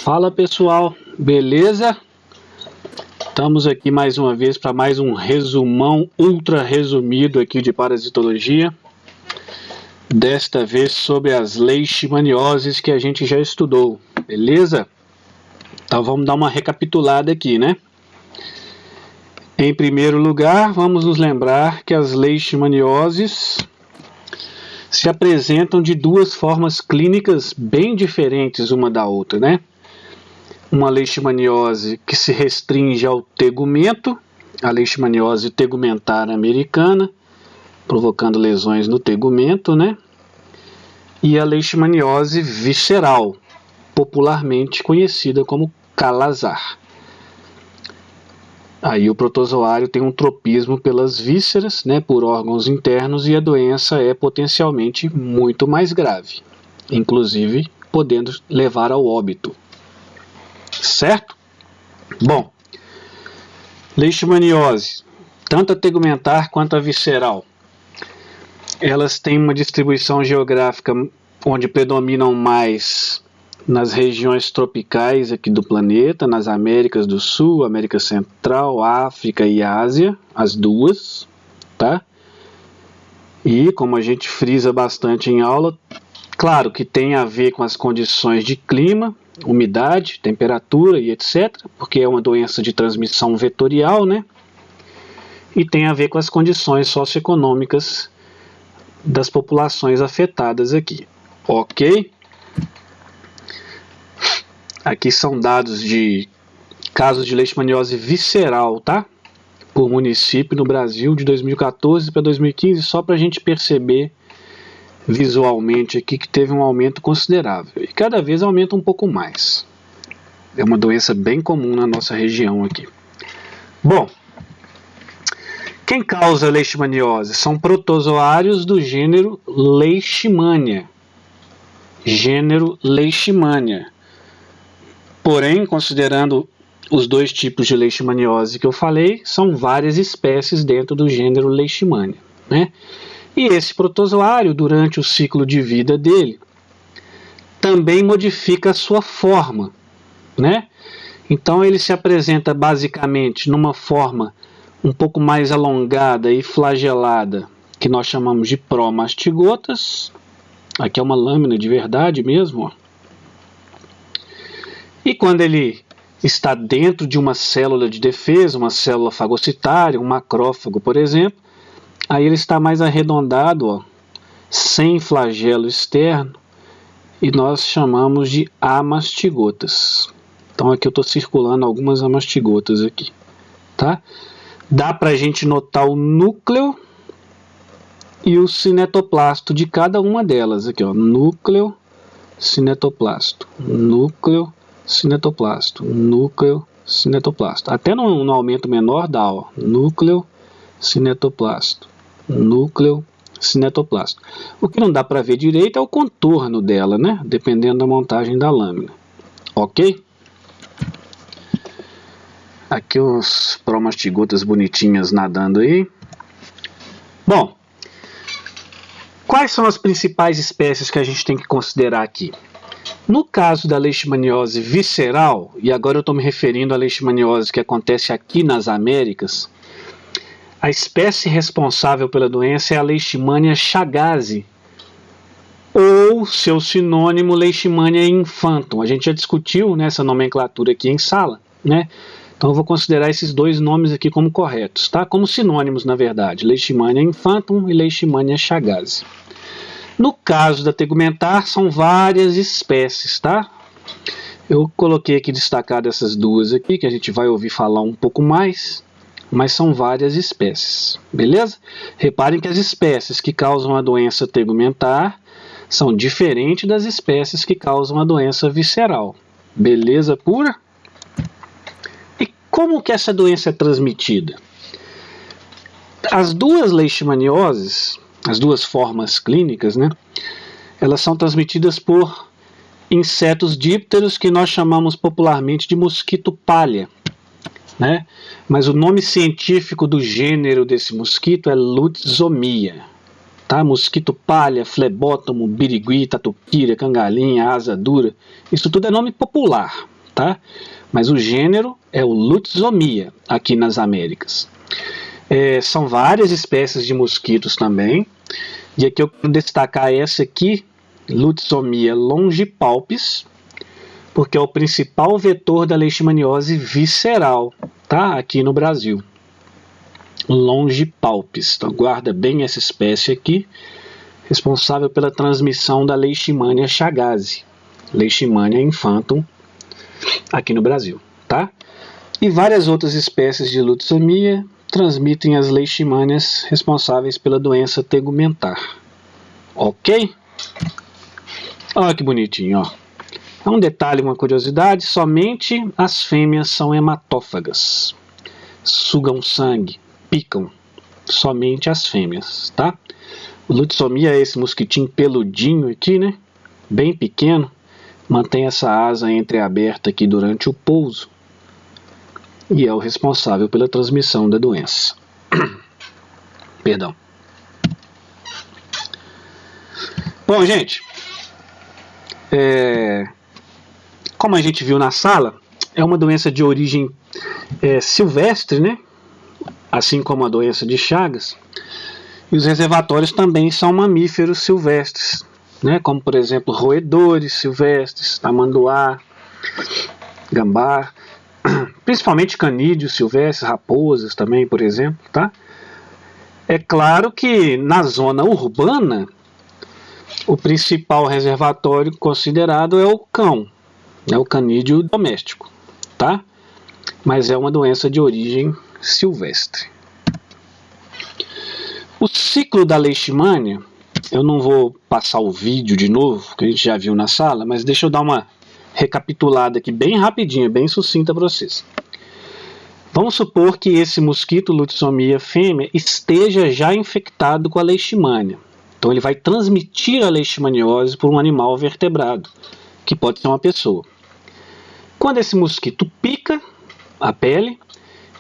Fala pessoal, beleza? Estamos aqui mais uma vez para mais um resumão ultra resumido aqui de parasitologia. Desta vez sobre as leishmanioses que a gente já estudou, beleza? Então vamos dar uma recapitulada aqui, né? Em primeiro lugar, vamos nos lembrar que as leishmanioses se apresentam de duas formas clínicas bem diferentes uma da outra, né? Uma leishmaniose que se restringe ao tegumento, a leishmaniose tegumentar americana, provocando lesões no tegumento, né? E a leishmaniose visceral, popularmente conhecida como calazar. Aí o protozoário tem um tropismo pelas vísceras, né, por órgãos internos, e a doença é potencialmente muito mais grave, inclusive podendo levar ao óbito. Certo? Bom, leishmaniose, tanto a tegumentar quanto a visceral, elas têm uma distribuição geográfica onde predominam mais nas regiões tropicais aqui do planeta, nas Américas do Sul, América Central, África e Ásia, as duas, tá? E como a gente frisa bastante em aula, claro que tem a ver com as condições de clima, umidade, temperatura e etc, porque é uma doença de transmissão vetorial, né? E tem a ver com as condições socioeconômicas das populações afetadas aqui, ok? Aqui são dados de casos de leishmaniose visceral, tá? Por município no Brasil de 2014 para 2015, só para a gente perceber visualmente aqui que teve um aumento considerável. E cada vez aumenta um pouco mais. É uma doença bem comum na nossa região aqui. Bom, quem causa leishmaniose? São protozoários do gênero Leishmania. Gênero Leishmania. Porém, considerando os dois tipos de leishmaniose que eu falei, são várias espécies dentro do gênero Leishmania, né? E esse protozoário, durante o ciclo de vida dele, também modifica a sua forma, né? Então ele se apresenta basicamente numa forma um pouco mais alongada e flagelada, que nós chamamos de promastigotas. Aqui é uma lâmina de verdade mesmo, ó. E quando ele está dentro de uma célula de defesa, uma célula fagocitária, um macrófago, por exemplo, aí ele está mais arredondado, ó, sem flagelo externo, e nós chamamos de amastigotas. Então aqui eu estou circulando algumas amastigotas aqui, tá? Dá para a gente notar o núcleo e o cinetoplasto de cada uma delas aqui, ó, núcleo, cinetoplasto, núcleo, cinetoplasto, núcleo, cinetoplasto. Até no aumento menor dá, ó, núcleo, cinetoplasto, núcleo, cinetoplasto. O que não dá para ver direito é o contorno dela, né? Dependendo da montagem da lâmina. Ok? Aqui os promastigotas bonitinhas nadando aí. Bom, quais são as principais espécies que a gente tem que considerar aqui? No caso da leishmaniose visceral, e agora eu estou me referindo à leishmaniose que acontece aqui nas Américas, a espécie responsável pela doença é a Leishmania chagas, ou seu sinônimo Leishmania infantum. A gente já discutiu nessa nomenclatura aqui em sala, né? Então eu vou considerar esses dois nomes aqui como corretos, tá? Como sinônimos, na verdade, Leishmania infantum e Leishmania chagas. No caso da tegumentar, são várias espécies, tá? Eu coloquei aqui destacado essas duas aqui, que a gente vai ouvir falar um pouco mais, mas são várias espécies, beleza? Reparem que as espécies que causam a doença tegumentar são diferentes das espécies que causam a doença visceral, beleza pura? E como que essa doença é transmitida? As duas leishmanioses, as duas formas clínicas, né, elas são transmitidas por insetos dípteros que nós chamamos popularmente de mosquito palha, né? Mas o nome científico do gênero desse mosquito é Lutzomia, tá? Mosquito palha, flebótomo, birigui, tatuquira, cangalinha, asa dura, isso tudo é nome popular, tá? Mas o gênero é o Lutzomia, aqui nas Américas. São várias espécies de mosquitos também, e aqui eu quero destacar essa aqui, Lutzomia longipalpis, porque é o principal vetor da leishmaniose visceral, tá? Aqui no Brasil. Longipalpis. Então guarda bem essa espécie aqui, responsável pela transmissão da Leishmania chagas, Leishmania infantum, aqui no Brasil, tá? E várias outras espécies de Lutzomia transmitem as leishmanias responsáveis pela doença tegumentar. Ok? Olha que bonitinho, ó. É um detalhe, uma curiosidade, somente as fêmeas são hematófagas. Sugam sangue, picam. Somente as fêmeas, tá? O Lutzomia é esse mosquitinho peludinho aqui, né? Bem pequeno. Mantém essa asa entreaberta aqui durante o pouso. E é o responsável pela transmissão da doença. Perdão. Bom, gente, como a gente viu na sala, é uma doença de origem silvestre, né? Assim como a doença de Chagas. E os reservatórios também são mamíferos silvestres, né? Como, por exemplo, roedores silvestres, tamanduá, gambá, principalmente canídeos silvestres, raposas também, por exemplo, tá? É claro que na zona urbana, o principal reservatório considerado é o cão, o canídeo doméstico, tá? Mas é uma doença de origem silvestre. O ciclo da leishmania, eu não vou passar o vídeo de novo, que a gente já viu na sala, mas deixa eu dar uma recapitulada aqui bem rapidinha, bem sucinta para vocês. Vamos supor que esse mosquito Lutzomia fêmea esteja já infectado com a leishmania. Então ele vai transmitir a leishmaniose por um animal vertebrado, que pode ser uma pessoa. Quando esse mosquito pica a pele,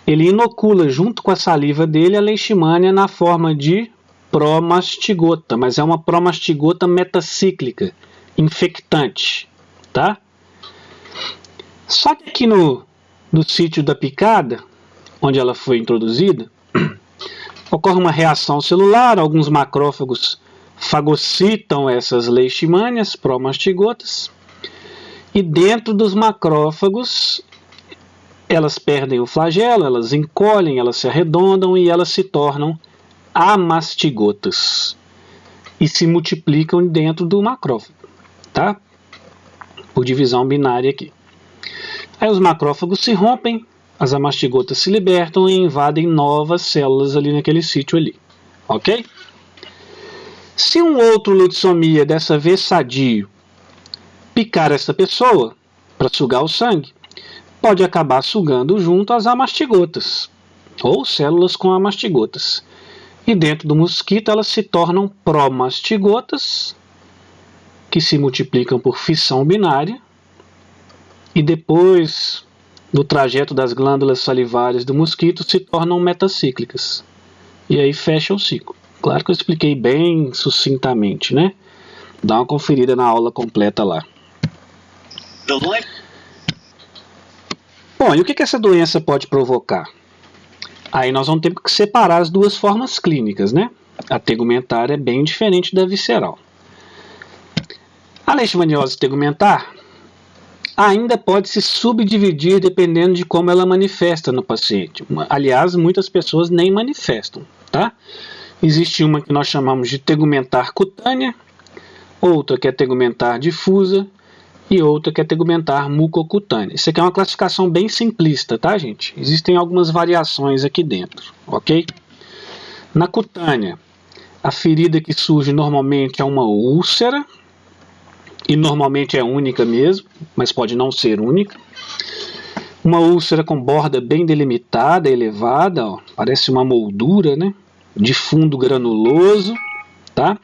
ele inocula junto com a saliva dele a leishmania na forma de promastigota, mas é uma promastigota metacíclica, infectante, tá? Só que aqui no sítio da picada, onde ela foi introduzida, ocorre uma reação celular, alguns macrófagos fagocitam essas leishmanias promastigotas, e dentro dos macrófagos elas perdem o flagelo, elas encolhem, elas se arredondam e elas se tornam amastigotas e se multiplicam dentro do macrófago, tá? Por divisão binária aqui. Aí os macrófagos se rompem, as amastigotas se libertam e invadem novas células ali naquele sítio ali, ok? Se um outro Lutzomia, dessa vez sadio, picar essa pessoa para sugar o sangue, pode acabar sugando junto as amastigotas, ou células com amastigotas. E dentro do mosquito elas se tornam promastigotas, que se multiplicam por fissão binária, e depois, no trajeto das glândulas salivares do mosquito, se tornam metacíclicas. E aí fecha o ciclo. Claro que eu expliquei bem sucintamente, né? Dá uma conferida na aula completa lá. Bom, e o que essa doença pode provocar? Aí nós vamos ter que separar as duas formas clínicas, né? A tegumentar é bem diferente da visceral. A leishmaniose tegumentar ainda pode se subdividir dependendo de como ela manifesta no paciente. Aliás, muitas pessoas nem manifestam, tá? Existe uma que nós chamamos de tegumentar cutânea, outra que é tegumentar difusa e outra que é tegumentar mucocutânea. Isso aqui é uma classificação bem simplista, tá, gente? Existem algumas variações aqui dentro, ok? Na cutânea, a ferida que surge normalmente é uma úlcera, e normalmente é única mesmo, mas pode não ser única. Uma úlcera com borda bem delimitada, elevada, ó, parece uma moldura, né? De fundo granuloso, tá?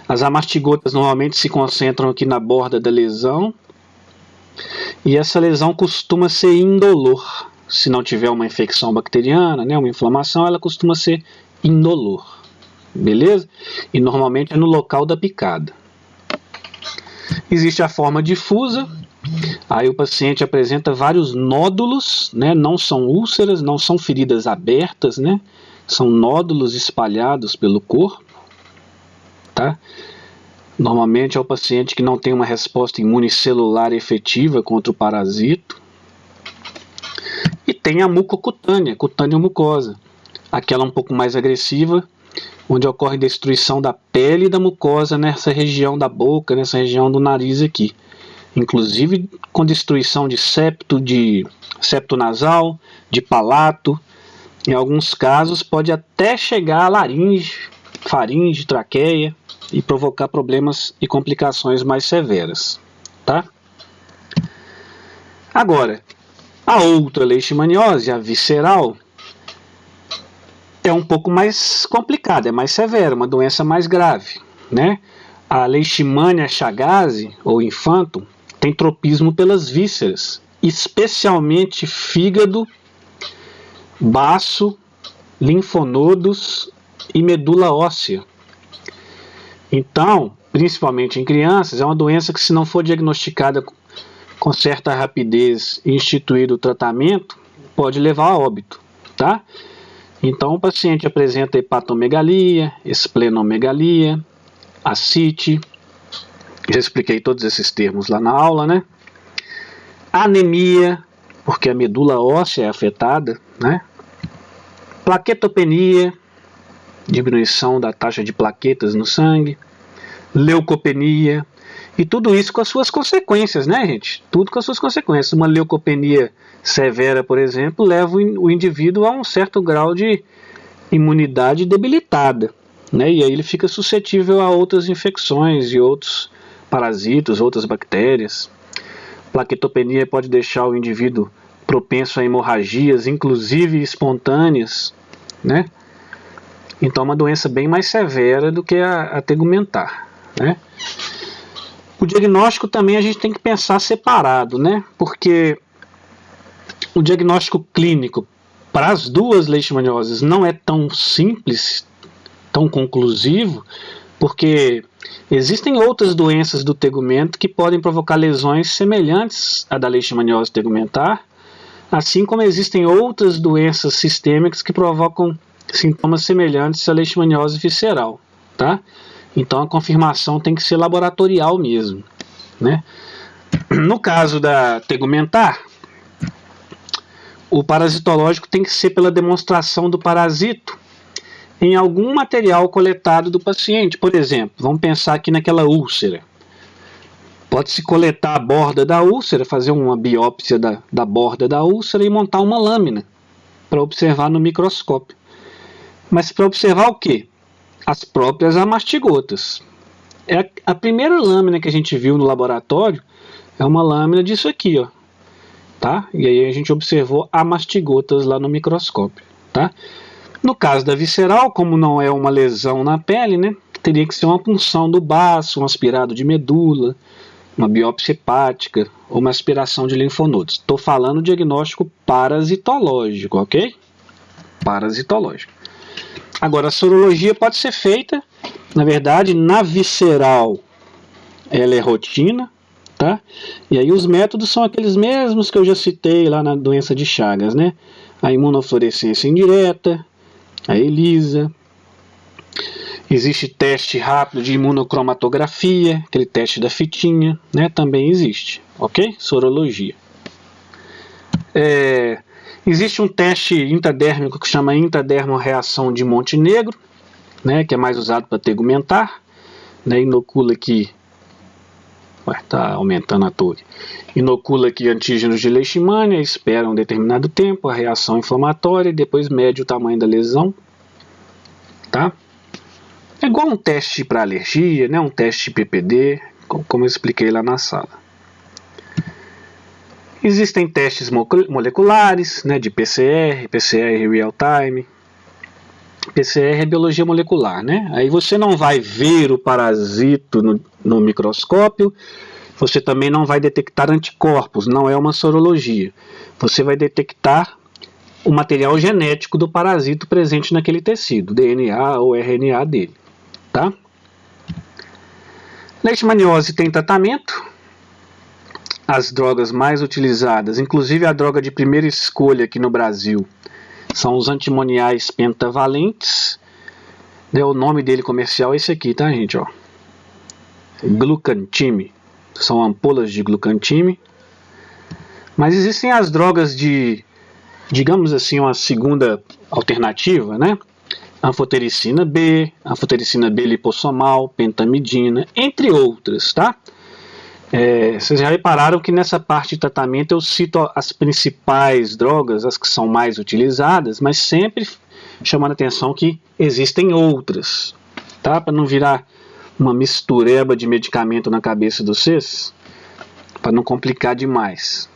As amastigotas normalmente se concentram aqui na borda da lesão, e essa lesão costuma ser indolor. Se não tiver uma infecção bacteriana, né, uma inflamação, ela costuma ser indolor, beleza? E normalmente é no local da picada. Existe a forma difusa, aí o paciente apresenta vários nódulos, né? Não são úlceras, não são feridas abertas, né? São nódulos espalhados pelo corpo, tá? Normalmente é o paciente que não tem uma resposta imunicelular efetiva contra o parasito. E tem a mucocutânea, cutânea mucosa, aquela um pouco mais agressiva, onde ocorre destruição da pele e da mucosa nessa região da boca, nessa região do nariz aqui. Inclusive com destruição de septo nasal, de palato. Em alguns casos pode até chegar a laringe, faringe, traqueia e provocar problemas e complicações mais severas, tá? Agora, a outra leishmaniose, a visceral, é um pouco mais complicada, é mais severa, uma doença mais grave, né? A Leishmania chagas ou infantum tem tropismo pelas vísceras, especialmente fígado, baço, linfonodos e medula óssea. Então, principalmente em crianças, é uma doença que, se não for diagnosticada com certa rapidez e instituído o tratamento, pode levar a óbito, tá? Então, o paciente apresenta hepatomegalia, esplenomegalia, ascite, já expliquei todos esses termos lá na aula, né? Anemia, porque a medula óssea é afetada, né? Plaquetopenia, diminuição da taxa de plaquetas no sangue, leucopenia, e tudo isso com as suas consequências, né, gente? Tudo com as suas consequências. Uma leucopenia severa, por exemplo, leva o indivíduo a um certo grau de imunidade debilitada, né? E aí ele fica suscetível a outras infecções e outros parasitos, outras bactérias. Plaquetopenia pode deixar o indivíduo propenso a hemorragias, inclusive espontâneas, né? Então é uma doença bem mais severa do que a tegumentar, né? O diagnóstico também a gente tem que pensar separado, né? Porque o diagnóstico clínico para as duas leishmanioses não é tão simples, tão conclusivo, porque existem outras doenças do tegumento que podem provocar lesões semelhantes à da leishmaniose tegumentar, assim como existem outras doenças sistêmicas que provocam sintomas semelhantes à leishmaniose visceral, tá? Então a confirmação tem que ser laboratorial mesmo, né? No caso da tegumentar, o parasitológico tem que ser pela demonstração do parasito em algum material coletado do paciente. Por exemplo, vamos pensar aqui naquela úlcera. Pode-se coletar a borda da úlcera, fazer uma biópsia da borda da úlcera e montar uma lâmina para observar no microscópio. Mas para observar o quê? As próprias amastigotas. A primeira lâmina que a gente viu no laboratório é uma lâmina disso aqui, ó, tá? E aí a gente observou amastigotas lá no microscópio, tá? No caso da visceral, como não é uma lesão na pele, né, teria que ser uma punção do baço, um aspirado de medula, uma biópsia hepática ou uma aspiração de linfonodos. Estou falando diagnóstico parasitológico, ok? Parasitológico. Agora, a sorologia pode ser feita, na verdade, na visceral, ela é rotina, tá? E aí os métodos são aqueles mesmos que eu já citei lá na doença de Chagas, né? A imunofluorescência indireta, a ELISA, existe teste rápido de imunocromatografia, aquele teste da fitinha, né? Também existe, ok? Sorologia. Existe um teste intradérmico que chama intradermoreação de Montenegro, né, que é mais usado para tegumentar, né, inocula aqui, está aumentando a torre, inocula aqui antígenos de leishmania, espera um determinado tempo, a reação inflamatória e depois mede o tamanho da lesão, tá? É igual um teste para alergia, né, um teste PPD, como eu expliquei lá na sala. Existem testes moleculares, né, de PCR, PCR real-time. PCR é biologia molecular, né? Aí você não vai ver o parasito no microscópio, você também não vai detectar anticorpos, não é uma sorologia. Você vai detectar o material genético do parasito presente naquele tecido, DNA ou RNA dele, tá? Leishmaniose tem tratamento. As drogas mais utilizadas, inclusive a droga de primeira escolha aqui no Brasil, são os antimoniais pentavalentes. O nome dele comercial é esse aqui, tá, gente? Ó. Glucantime. São ampolas de glucantime. Mas existem as drogas de, digamos assim, uma segunda alternativa, né? Anfotericina B, anfotericina B lipossomal, pentamidina, entre outras, tá? Vocês já repararam que nessa parte de tratamento eu cito as principais drogas, as que são mais utilizadas, mas sempre chamando a atenção que existem outras, tá? Para não virar uma mistureba de medicamento na cabeça de vocês, para não complicar demais.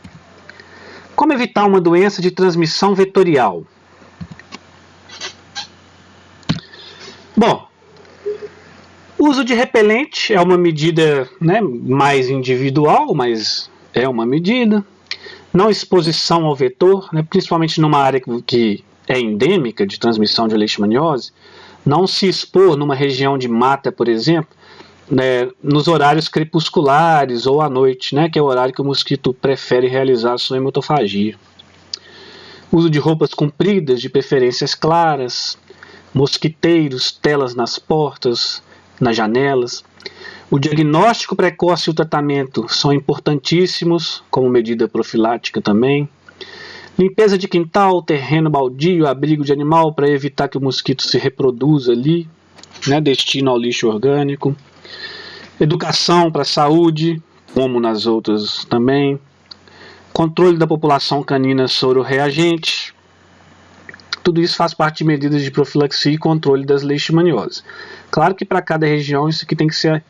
Como evitar uma doença de transmissão vetorial? Bom, o uso de repelente é uma medida, né, mais individual, mas é uma medida. Não exposição ao vetor, né, principalmente numa área que é endêmica de transmissão de leishmaniose. Não se expor numa região de mata, por exemplo, né, nos horários crepusculares ou à noite, né, que é o horário que o mosquito prefere realizar a sua hemotofagia. Uso de roupas compridas, de preferências claras, mosquiteiros, telas nas portas, nas janelas. O diagnóstico precoce e o tratamento são importantíssimos, como medida profilática também. Limpeza de quintal, terreno baldio, abrigo de animal para evitar que o mosquito se reproduza ali, né, destino ao lixo orgânico. Educação para a saúde, como nas outras também. Controle da população canina soro-reagente. Tudo isso faz parte de medidas de profilaxia e controle das leishmanioses. Claro que para cada região isso aqui tem que ser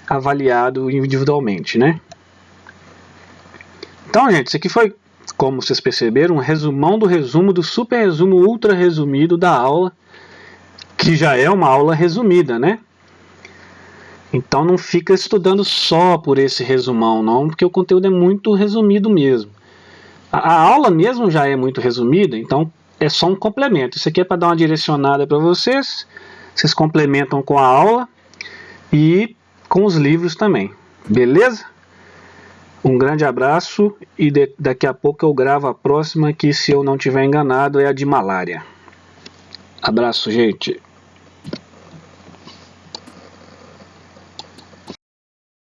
avaliado individualmente, né? Então, gente, isso aqui foi, como vocês perceberam, um resumão do resumo do super resumo ultra resumido da aula, que já é uma aula resumida, né? Então não fica estudando só por esse resumão, não, porque o conteúdo é muito resumido mesmo. A aula mesmo já é muito resumida, então é só um complemento. Isso aqui é para dar uma direcionada para vocês. Vocês complementam com a aula e com os livros também. Beleza? Um grande abraço e daqui a pouco eu gravo a próxima, que se eu não estiver enganado é a de malária. Abraço, gente.